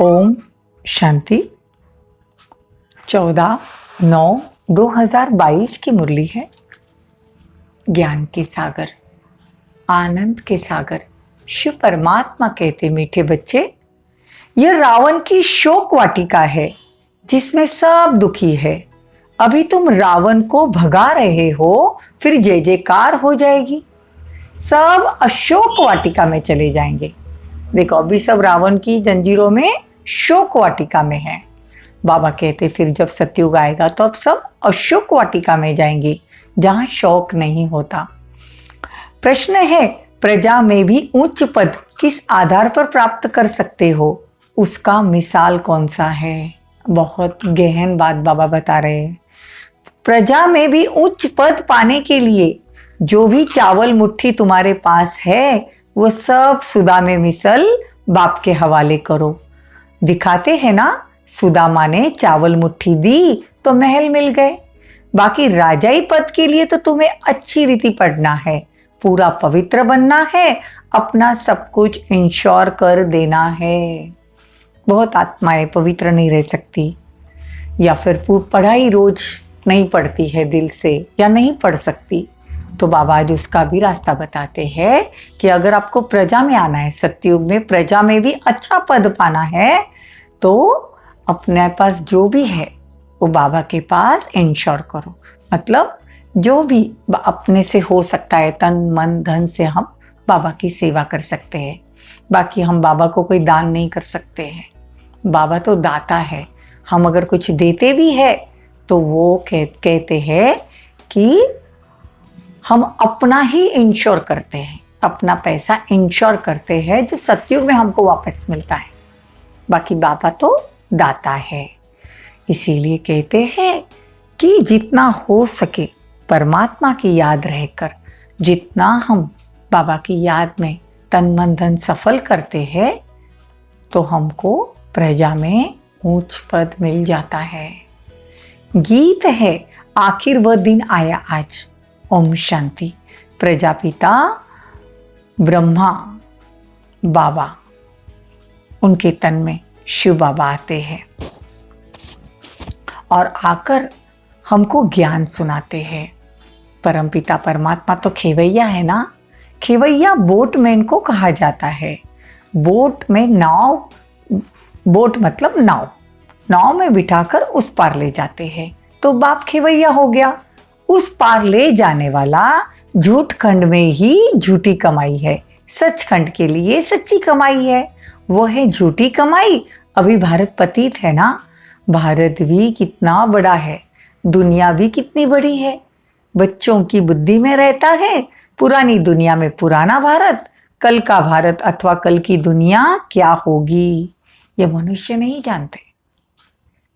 ओम शांति। 14/9/2022 की मुरली है। ज्ञान के सागर, आनंद के सागर शिव परमात्मा कहते, मीठे बच्चे, यह रावण की शोक वाटिका है जिसमें सब दुखी है। अभी तुम रावण को भगा रहे हो, फिर जय जयकार हो जाएगी, सब अशोक वाटिका में चले जाएंगे। देखो, अभी सब रावण की जंजीरों में शोक वाटिका में है। बाबा कहते फिर जब सतयुग आएगा तो अब सब अशोक वाटिका में जाएंगे, जहां शोक नहीं होता। प्रश्न है, प्रजा में भी उच्च पद किस आधार पर प्राप्त कर सकते हो, उसका मिसाल कौन सा है? बहुत गहन बात बाबा बता रहे हैं। प्रजा में भी उच्च पद पाने के लिए जो भी चावल मुट्ठी तुम्हारे पास है, वो सब सुदा में मिसल बाप के हवाले करो। दिखाते हैं ना, सुदामा ने चावल मुट्ठी दी तो महल मिल गए। बाकी राजाई पद के लिए तो तुम्हें अच्छी रीति पढ़ना है, पूरा पवित्र बनना है, अपना सब कुछ इंश्योर कर देना है। बहुत आत्माएं पवित्र नहीं रह सकती, या फिर पढ़ाई रोज नहीं पढ़ती है दिल से, या नहीं पढ़ सकती, तो बाबा आज उसका भी रास्ता बताते हैं कि अगर आपको प्रजा में आना है, सतयुग में प्रजा में भी अच्छा पद पाना है, तो अपने पास जो भी है वो बाबा के पास इंश्योर करो। मतलब जो भी अपने से हो सकता है, तन मन धन से हम बाबा की सेवा कर सकते हैं। बाकी हम बाबा को कोई दान नहीं कर सकते हैं, बाबा तो दाता है। हम अगर कुछ देते भी है तो वो कहते हैं कि हम अपना ही इंश्योर करते हैं, अपना पैसा इंश्योर करते हैं, जो सतयुग में हमको वापस मिलता है। बाकी बाबा तो दाता है। इसीलिए कहते हैं कि जितना हो सके परमात्मा की याद रहकर, जितना हम बाबा की याद में तन मन धन सफल करते हैं, तो हमको प्रजा में ऊंच पद मिल जाता है। गीत है, आखिर वह दिन आया आज। ओम शांति। प्रजापिता ब्रह्मा बाबा, उनके तन में शिव बाबा आते हैं और आकर हमको ज्ञान सुनाते हैं। परमपिता परमात्मा तो खेवैया है ना। खेवैया बोटमैन को कहा जाता है। बोट में नाव, बोट मतलब नाव, नाव में बिठाकर उस पार ले जाते हैं, तो बाप खेवैया हो गया। उस पार ले जाने वाला झूठ खंड में ही झूठी कमाई है, सच खंड के लिए सच्ची कमाई है। वो है झूठी कमाई। अभी भारत पतित है ना। भारत भी कितना बड़ा है, दुनिया भी कितनी बड़ी है। बच्चों की बुद्धि में रहता है पुरानी दुनिया में पुराना भारत, कल का भारत अथवा कल की दुनिया क्या होगी, ये मनुष्य नहीं जानते।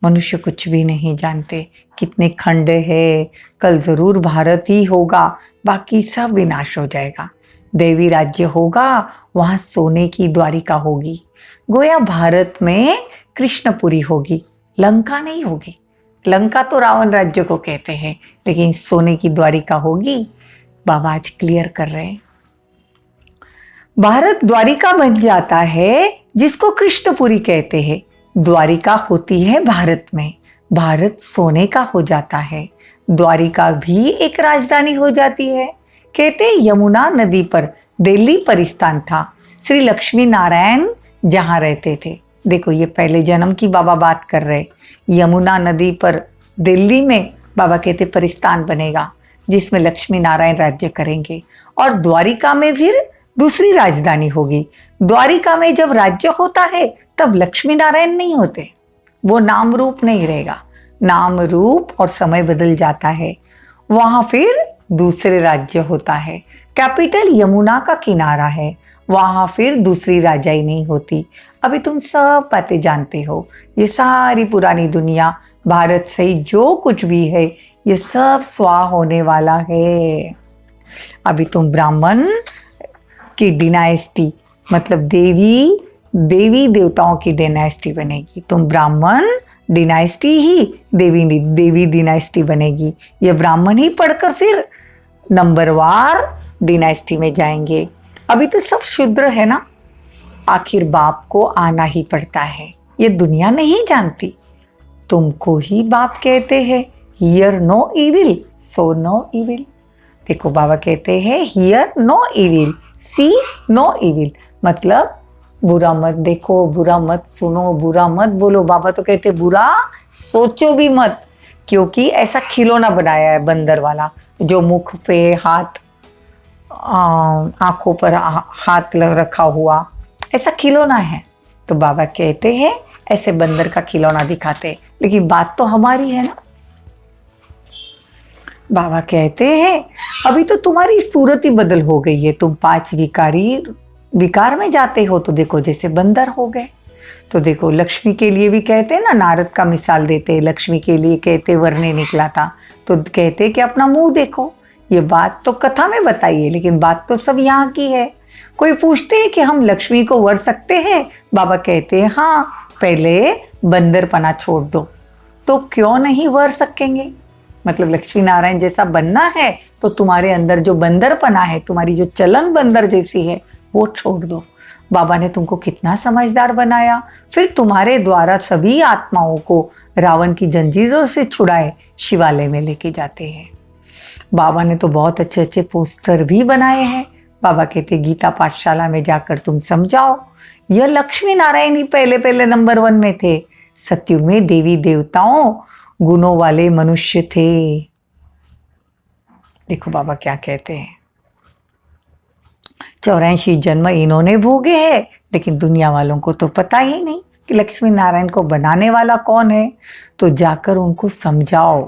मनुष्य कुछ भी नहीं जानते। कितने खंड है, कल जरूर भारत ही होगा, बाकी सब विनाश हो जाएगा। देवी राज्य होगा, वहां सोने की द्वारिका होगी। गोया भारत में कृष्णपुरी होगी, लंका नहीं होगी। लंका तो रावण राज्य को कहते हैं, लेकिन सोने की द्वारिका होगी। बाबा आज क्लियर कर रहे हैं। भारत द्वारिका बन जाता है जिसको कृष्णपुरी कहते हैं। द्वारिका होती है भारत में, भारत सोने का हो जाता है। द्वारिका भी एक राजधानी हो जाती है। कहते यमुना नदी पर दिल्ली परिस्थान था, श्री लक्ष्मी नारायण जहां रहते थे। देखो, ये पहले जन्म की बाबा बात कर रहे। यमुना नदी पर दिल्ली में बाबा कहते परिस्थान बनेगा, जिसमें लक्ष्मी नारायण राज्य करेंगे। और द्वारिका में फिर दूसरी राजधानी होगी। द्वारिका में जब राज्य होता है तब लक्ष्मी नारायण नहीं होते, वो नाम रूप नहीं रहेगा। नाम रूप और समय बदल जाता है, वहां फिर दूसरे राज्य होता है। कैपिटल यमुना का किनारा है, वहां फिर दूसरी राजाई नहीं होती। अभी तुम सब बातें जानते हो। ये सारी पुरानी दुनिया, भारत सही जो कुछ भी है, ये सब स्वाह होने वाला है। अभी तुम ब्राह्मण की डिनाइस्टी, मतलब देवी देवताओं की डिनाइस्टी बनेगी। तुम ब्राह्मण डिनाइस्टी ही देवी डिनाइस्टी बनेगी। ये ब्राह्मण ही पढ़कर फिर नंबरवार डिनाइस्टी में जाएंगे। अभी तो सब शूद्र है ना। आखिर बाप को आना ही पड़ता है। ये दुनिया नहीं जानती। तुमको ही बाप कहते हैं hear no evil so no evil. देखो बाबा कहते हैं hear no evil see no evil, मतलब बुरा मत देखो, बुरा मत सुनो, बुरा मत बोलो। बाबा तो कहते बुरा सोचो भी मत, क्योंकि ऐसा खिलौना बनाया है बंदर वाला, जो मुख पे हाथ, आंखों पर हाथ रखा हुआ, ऐसा खिलौना है। तो बाबा कहते हैं ऐसे बंदर का खिलौना दिखाते, लेकिन बात तो हमारी है ना। बाबा कहते हैं अभी तो तुम्हारी सूरत ही बदल हो गई है, तुम 5 विकार में जाते हो, तो देखो जैसे बंदर हो गए। तो देखो लक्ष्मी के लिए भी कहते हैं ना, नारद का मिसाल देते, लक्ष्मी के लिए कहते वरने निकला था, तो कहते कि अपना मुंह देखो। ये बात तो कथा में बताई है, लेकिन बात तो सब यहाँ की है। कोई पूछते हैं कि हम लक्ष्मी को वर सकते हैं, बाबा कहते हैं हाँ, पहले बंदरपना छोड़ दो। तो क्यों नहीं वर सकेंगे, मतलब लक्ष्मी नारायण जैसा बनना है तो तुम्हारे अंदर जो बंदरपना है, तुम्हारी जो चलन बंदर जैसी है, वो छोड़ दो। बाबा ने तुमको कितना समझदार बनाया, फिर तुम्हारे द्वारा सभी आत्माओं को रावण की जंजीरों से छुड़ाए शिवालय में लेके जाते हैं। बाबा ने तो बहुत अच्छे अच्छे पोस्टर भी बनाए हैं। बाबा कहते गीता पाठशाला में जाकर तुम समझाओ, यह लक्ष्मी नारायण ही पहले पहले नंबर 1 में थे। सत्युग में देवी देवताओं गुणों वाले मनुष्य थे। देखो बाबा क्या कहते हैं, 84 जन्म इन्होंने भोगे हैं, लेकिन दुनिया वालों को तो पता ही नहीं कि लक्ष्मी नारायण को बनाने वाला कौन है। तो जाकर उनको समझाओ।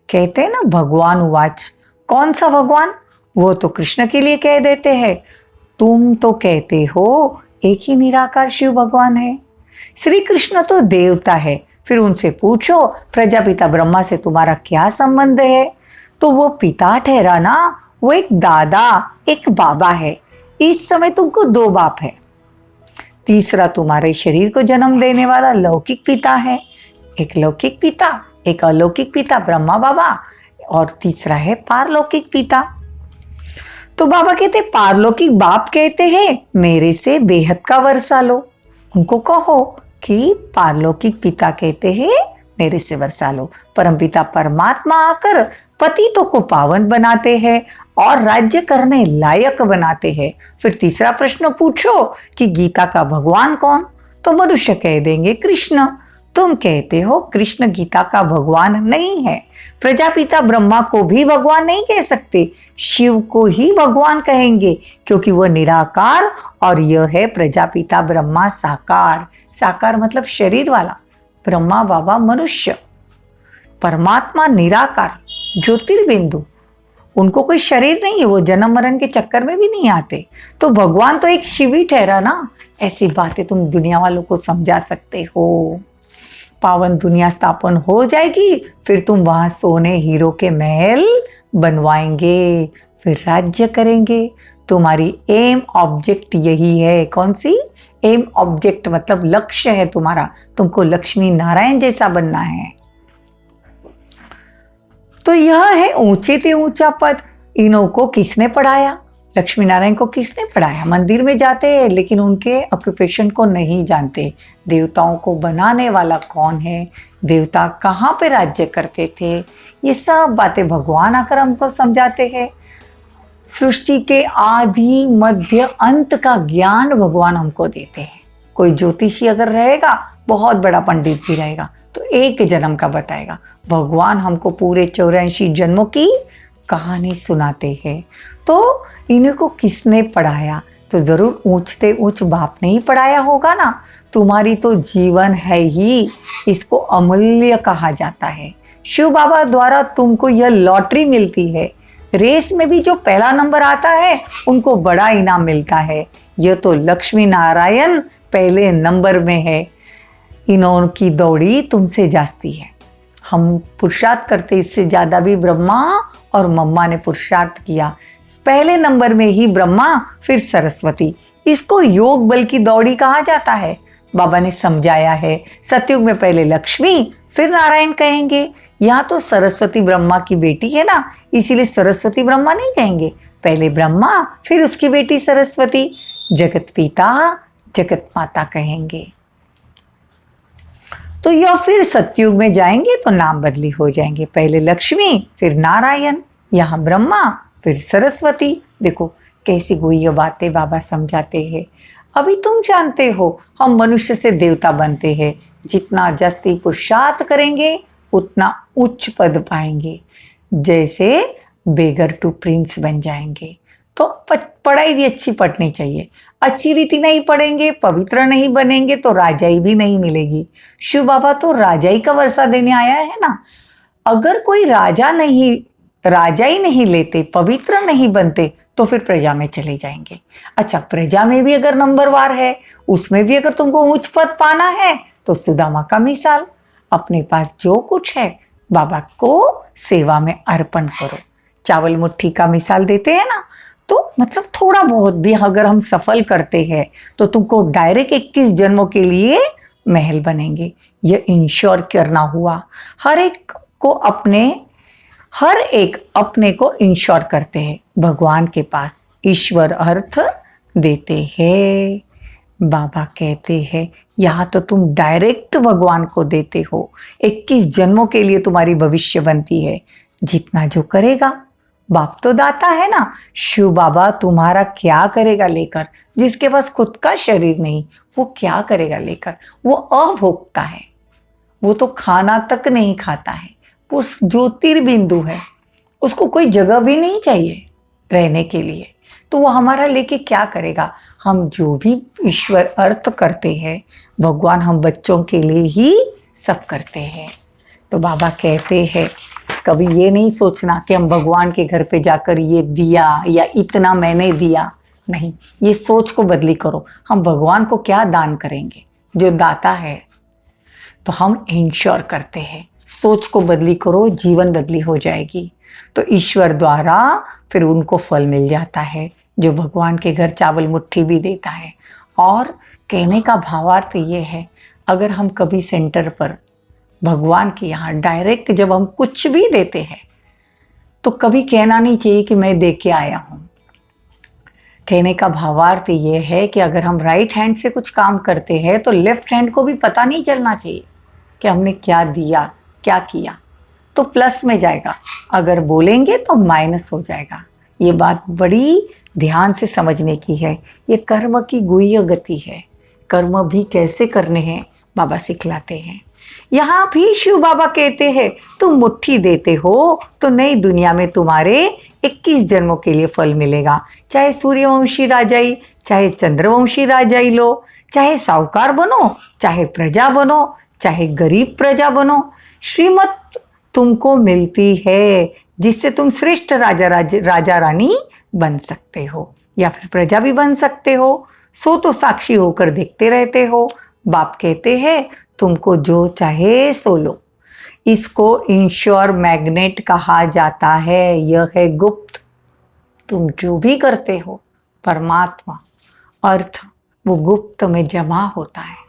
कहते हैं ना भगवान उवाच, कौन सा भगवान, वो तो कृष्ण के लिए कह देते हैं। तुम तो कहते हो एक ही निराकार शिव भगवान है। श्री कृष्ण तो देवता है, फिर उनसे पूछो प्रजापिता ब्रह्मा से तुम्हारा क्या संबंध है। तो वो पिता ठहरा ना, वो एक दादा एक बाबा है। इस समय तुमको 2 बाप है। तीसरा तुम्हारे शरीर को जन्म देने वाला लौकिक पिता है, एक लौकिक पिता एक अलौकिक पिता ब्रह्मा बाबा, और तीसरा है पारलौकिक पिता। तो बाबा कहते पारलौकिक बाप कहते हैं मेरे से बेहद का वर्षा लो। उनको कहो कि पारलौकिक पिता कहते हैं मेरे से वर्षा लो। परमपिता परमात्मा आकर पतितों को पावन बनाते हैं और राज्य करने लायक बनाते हैं। फिर तीसरा प्रश्न पूछो कि गीता का भगवान कौन, तो मनुष्य कह देंगे कृष्ण। तुम कहते हो कृष्ण गीता का भगवान नहीं है। प्रजापिता ब्रह्मा को भी भगवान नहीं कह सकते, शिव को ही भगवान कहेंगे, क्योंकि वह निराकार और यह है प्रजापिता ब्रह्मा साकार। साकार मतलब शरीर वाला, ब्रह्मा बाबा मनुष्य, परमात्मा निराकार ज्योतिर्बिंदु। उनको कोई शरीर नहीं है, वो जन्म मरण के चक्कर में भी नहीं आते। तो भगवान तो एक शिव ही ठहरा ना। ऐसी बातें तुम दुनिया वालों को समझा सकते हो। पावन दुनिया स्थापन हो जाएगी, फिर तुम वहां सोने हीरो के महल बनवाएंगे, फिर राज्य करेंगे। तुम्हारी एम ऑब्जेक्ट यही है। कौन सी एम ऑब्जेक्ट, मतलब लक्ष्य है तुम्हारा, तुमको लक्ष्मी नारायण जैसा बनना है। तो यह है ऊंचे से ऊंचा पद। इन्हों को किसने पढ़ाया, लक्ष्मी नारायण को किसने पढ़ाया। मंदिर में जाते हैं लेकिन उनके ऑक्यूपेशन को नहीं जानते। देवताओं को बनाने वाला कौन है, देवता कहाँ पे राज्य करते थे, ये सब बातें भगवान आकर हमको समझाते हैं। सृष्टि के आदि मध्य अंत का ज्ञान भगवान हमको देते हैं। कोई ज्योतिषी अगर रहेगा, बहुत बड़ा पंडित भी रहेगा, तो एक जन्म का बताएगा। भगवान हमको पूरे 84 जन्मों की कहानी सुनाते हैं। तो इन्हीं को किसने पढ़ाया, तो जरूर ऊंचते ऊंच बाप ने ही पढ़ाया होगा ना। तुम्हारी तो जीवन है ही, इसको अमूल्य कहा जाता है। शिव बाबा द्वारा तुमको यह लॉटरी मिलती है। रेस में भी जो पहला नंबर आता है उनको बड़ा इनाम मिलता है। यह तो लक्ष्मी नारायण पहले नंबर में है। इन्हों की दौड़ी तुमसे जाती है। हम पुरुषार्थ करते, इससे ज्यादा भी ब्रह्मा और मम्मा ने पुरुषार्थ किया। पहले नंबर में ही ब्रह्मा, फिर सरस्वती। इसको योग बल की दौड़ी कहा जाता है। बाबा ने समझाया है, सतयुग में पहले लक्ष्मी फिर नारायण कहेंगे। यहाँ तो सरस्वती ब्रह्मा की बेटी है ना, इसीलिए सरस्वती ब्रह्मा नहीं कहेंगे, पहले ब्रह्मा फिर उसकी बेटी सरस्वती। जगत पिता जगत माता कहेंगे। तो यह फिर सतयुग में जाएंगे तो नाम बदली हो जाएंगे, पहले लक्ष्मी फिर नारायण, यहाँ ब्रह्मा फिर सरस्वती। देखो कैसी गुह्य बातें बाबा समझाते हैं। अभी तुम जानते हो हम मनुष्य से देवता बनते हैं, जितना जस्ती पुरुषार्थ करेंगे उतना उच्च पद पाएंगे, जैसे बेगर टू प्रिंस बन जाएंगे। तो पढ़ाई भी अच्छी पढ़नी चाहिए, अच्छी रीति नहीं पढ़ेंगे, पवित्र नहीं बनेंगे तो राजाई भी नहीं मिलेगी। शिव बाबा तो राजाई का वर्षा देने आया है ना। अगर कोई राजाई नहीं लेते, पवित्र नहीं बनते तो फिर प्रजा में चले जाएंगे। अच्छा, प्रजा में भी अगर नंबरवार है, उसमें भी अगर तुमको उच्च पद पाना है तो सुदामा का मिसाल, अपने पास जो कुछ है बाबा को सेवा में अर्पण करो। चावल मुट्ठी का मिसाल देते हैं ना, तो मतलब थोड़ा बहुत भी अगर हम सफल करते हैं तो तुमको डायरेक्ट 21 जन्मों के लिए महल बनेंगे। ये इंश्योर करना हुआ। हर एक अपने को इंश्योर करते हैं भगवान के पास, ईश्वर अर्थ देते हैं। बाबा कहते हैं यहाँ तो तुम डायरेक्ट भगवान को देते हो, 21 जन्मों के लिए तुम्हारी भविष्य बनती है। जितना जो करेगा, बाप तो दाता है ना। शिव बाबा तुम्हारा क्या करेगा लेकर, जिसके पास खुद का शरीर नहीं वो क्या करेगा लेकर। वो अभोक्ता है, वो तो खाना तक नहीं खाता है, वो ज्योतिर्बिंदु है, उसको कोई जगह भी नहीं चाहिए रहने के लिए, तो वो हमारा लेके क्या करेगा। हम जो भी ईश्वर अर्थ करते हैं भगवान हम बच्चों के लिए ही सब करते हैं। तो बाबा कहते हैं कभी ये नहीं सोचना कि हम भगवान के घर पे जाकर ये दिया या इतना मैंने दिया, नहीं, ये सोच को बदली करो। हम भगवान को क्या दान करेंगे, जो दाता है। तो हम इंश्योर करते हैं, सोच को बदली करो, जीवन बदली हो जाएगी। तो ईश्वर द्वारा फिर उनको फल मिल जाता है, जो भगवान के घर चावल मुट्ठी भी देता है। और कहने का भावार्थ ये है, अगर हम कभी सेंटर पर भगवान के यहाँ डायरेक्ट जब हम कुछ भी देते हैं तो कभी कहना नहीं चाहिए कि मैं दे के आया हूं। कहने का भावार्थ ये है कि अगर हम राइट हैंड से कुछ काम करते हैं तो लेफ्ट हैंड को भी पता नहीं चलना चाहिए कि हमने क्या दिया क्या किया, तो प्लस में जाएगा। अगर बोलेंगे तो माइनस हो जाएगा। ये बात बड़ी ध्यान से समझने की है। ये कर्म की गुह्य गति है। कर्म भी कैसे करने हैं बाबा सिखलाते हैं। यहाँ भी शिव बाबा कहते हैं तुम मुट्ठी देते हो तो नई दुनिया में तुम्हारे 21 जन्मों के लिए फल मिलेगा। चाहे सूर्यवंशी राजाई, चाहे चंद्रवंशी राजाई लो, चाहे साहूकार बनो, चाहे प्रजा बनो, चाहे गरीब प्रजा बनो, श्रीमत तुमको मिलती है जिससे तुम श्रेष्ठ राजा रानी बन सकते हो, या फिर प्रजा भी बन सकते हो। सो तो साक्षी होकर देखते रहते हो। बाप कहते हैं तुमको जो चाहे सो लो। इसको इंश्योर मैग्नेट कहा जाता है। यह है गुप्त। तुम जो भी करते हो परमात्मा अर्थ वो गुप्त में जमा होता है।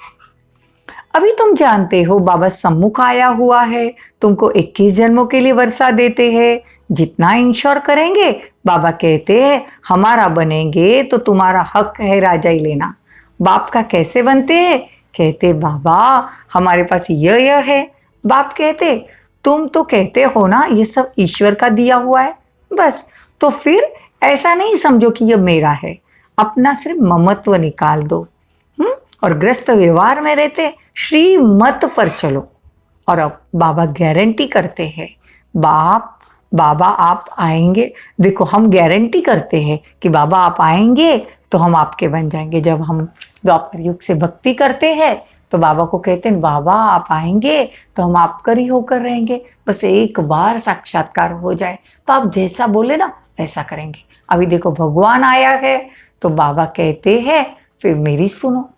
अभी तुम जानते हो बाबा सम्मुख आया हुआ है, तुमको 21 जन्मों के लिए वर्षा देते हैं। जितना इंश्योर करेंगे बाबा कहते हैं हमारा बनेंगे तो तुम्हारा हक है राजाई लेना। बाप का कैसे बनते हैं? कहते बाबा हमारे पास यह है। बाप कहते तुम तो कहते हो ना ये सब ईश्वर का दिया हुआ है, बस तो फिर ऐसा नहीं समझो कि यह मेरा है। अपना सिर्फ ममत्व निकाल दो और ग्रस्त व्यवहार में रहते श्रीमत पर चलो। और अब बाबा गारंटी करते हैं बाबा आप आएंगे। देखो हम गारंटी करते हैं कि बाबा आप आएंगे तो हम आपके बन जाएंगे। जब हम द्वापर युग से भक्ति करते हैं तो बाबा को कहते हैं बाबा आप आएंगे तो हम आपकर ही होकर रहेंगे। बस एक बार साक्षात्कार हो जाए तो आप जैसा बोले ना वैसा करेंगे। अभी देखो भगवान आया है तो बाबा कहते हैं फिर मेरी सुनो।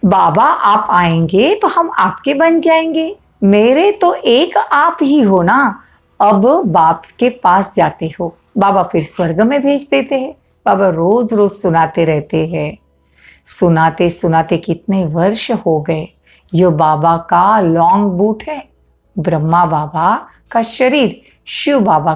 बाबा आप आएंगे तो हम आपके बन जाएंगे। मेरे तो एक आप ही हो ना। अब बाप के पास जाते हो, बाबा फिर स्वर्ग में भेज देते हैं। बाबा रोज रोज सुनाते रहते हैं। सुनाते सुनाते कितने वर्ष हो गए। ये बाबा का लॉन्ग बूट है। ब्रह्मा बाबा का शरीर शिव बाबा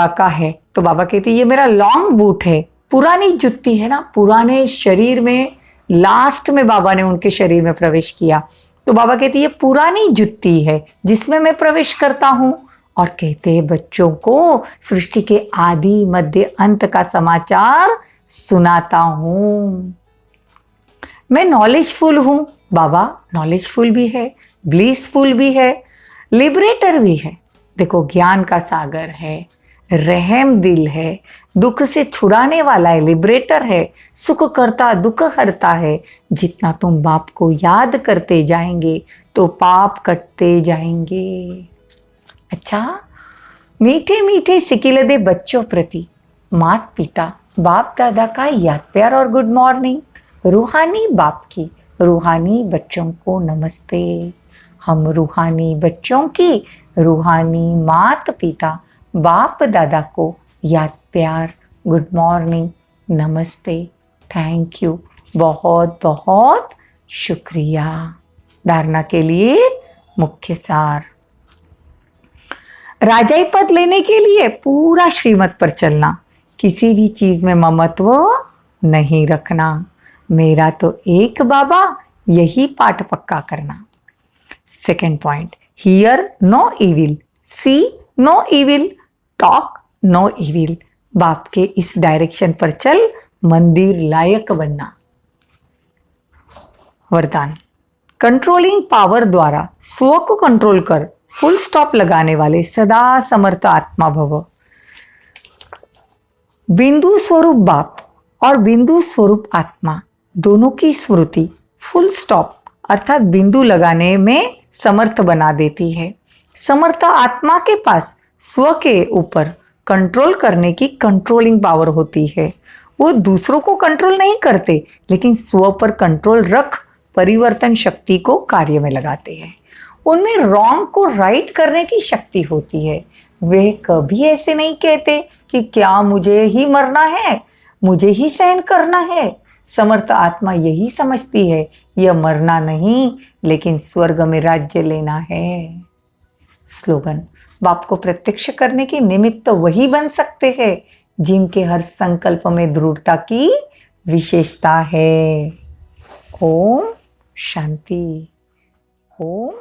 का है। तो बाबा कहते ये मेरा लॉन्ग बूट है। पुरानी जुत्ती है ना, पुराने शरीर में लास्ट में बाबा ने उनके शरीर में प्रवेश किया। तो बाबा कहते ये पुरानी जुत्ती है जिसमें मैं प्रवेश करता हूं, और कहते हैं बच्चों को सृष्टि के आदि मध्य अंत का समाचार सुनाता हूं। मैं नॉलेजफुल हूं, बाबा नॉलेजफुल भी है, ब्लिसफुल भी है, लिबरेटर भी है। देखो ज्ञान का सागर है, रहम दिल है, दुख से छुड़ाने वाला है, लिबरेटर है, सुख करता दुख हरता है। जितना तुम बाप को याद करते जाएंगे तो पाप कटते जाएंगे। अच्छा, मीठे मीठे सिकिलदे बच्चों प्रति माता पिता बाप दादा का याद प्यार और गुड मॉर्निंग। रूहानी बाप की रूहानी बच्चों को नमस्ते। हम रूहानी बच्चों की रूहानी माता पिता बाप दादा को याद प्यार गुड मॉर्निंग नमस्ते, थैंक यू, बहुत बहुत शुक्रिया। धारणा के लिए मुख्य सार, राजाई पद लेने के लिए पूरा श्रीमत पर चलना, किसी भी चीज में ममत्व नहीं रखना, मेरा तो एक बाबा, यही पाठ पक्का करना। Second point, hear no evil, see no evil, talk no evil. बाप के इस डायरेक्शन पर चल, मंदिर लायक बनना। वरदान, कंट्रोलिंग पावर द्वारा स्व को कंट्रोल कर फुल स्टॉप लगाने वाले सदा समर्थ आत्मा भव। बिंदु स्वरूप बाप और बिंदु स्वरूप आत्मा दोनों की स्मृति फुल स्टॉप अर्थात बिंदु लगाने में समर्थ बना देती है। समर्थ आत्मा के पास स्व के ऊपर कंट्रोल करने की कंट्रोलिंग पावर होती है। वो दूसरों को कंट्रोल नहीं करते, लेकिन स्व पर कंट्रोल रख परिवर्तन शक्ति को कार्य में लगाते हैं। उनमें रॉन्ग को राइट करने की शक्ति होती है। वे कभी ऐसे नहीं कहते कि क्या मुझे ही मरना है, मुझे ही सहन करना है। समर्थ आत्मा यही समझती है, यह मरना नहीं लेकिन स्वर्ग में राज्य लेना है। स्लोगन, बाप को प्रत्यक्ष करने के निमित्त वही बन सकते हैं जिनके हर संकल्प में दृढ़ता की विशेषता है। ओम शांति। ओम